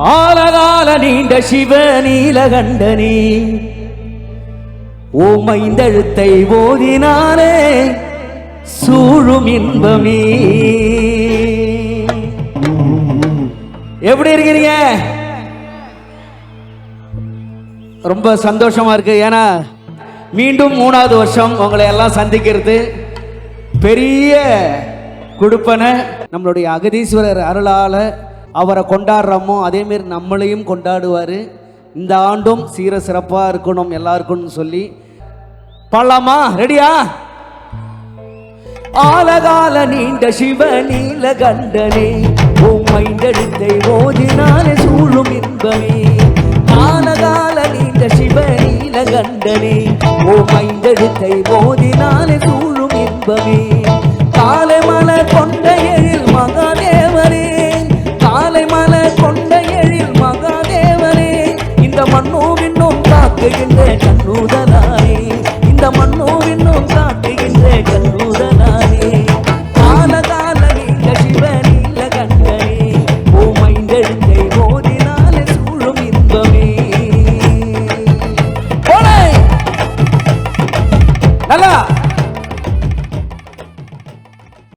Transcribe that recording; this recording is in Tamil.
ஆலகால நீண்ட சிவ நீலகண்டனே ஓமைந்தெழுத்தை ஓதினாலே சூழும் இன்பமே. எப்படி இருக்கிறீங்க? ரொம்ப சந்தோஷமா இருக்கு. ஏன்னா மீண்டும் 3வது வருஷம் உங்களை எல்லாம் சந்திக்கிறது பெரிய கொடுப்பனை. நம்மளுடைய அகதீஸ்வரர் அருளால அவரை கொண்டாடுறோமோ அதேமாரி நம்மளையும் கொண்டாடுவார். இந்த ஆண்டும் சீர சிறப்பாக இருக்கணும் எல்லாருக்கும் சொல்லி பாடலாமா? ரெடியா? ஆலகால நீண்ட சிவ நீலகண்டனே உம்மைந்தெழுத்தை ஓதினாலே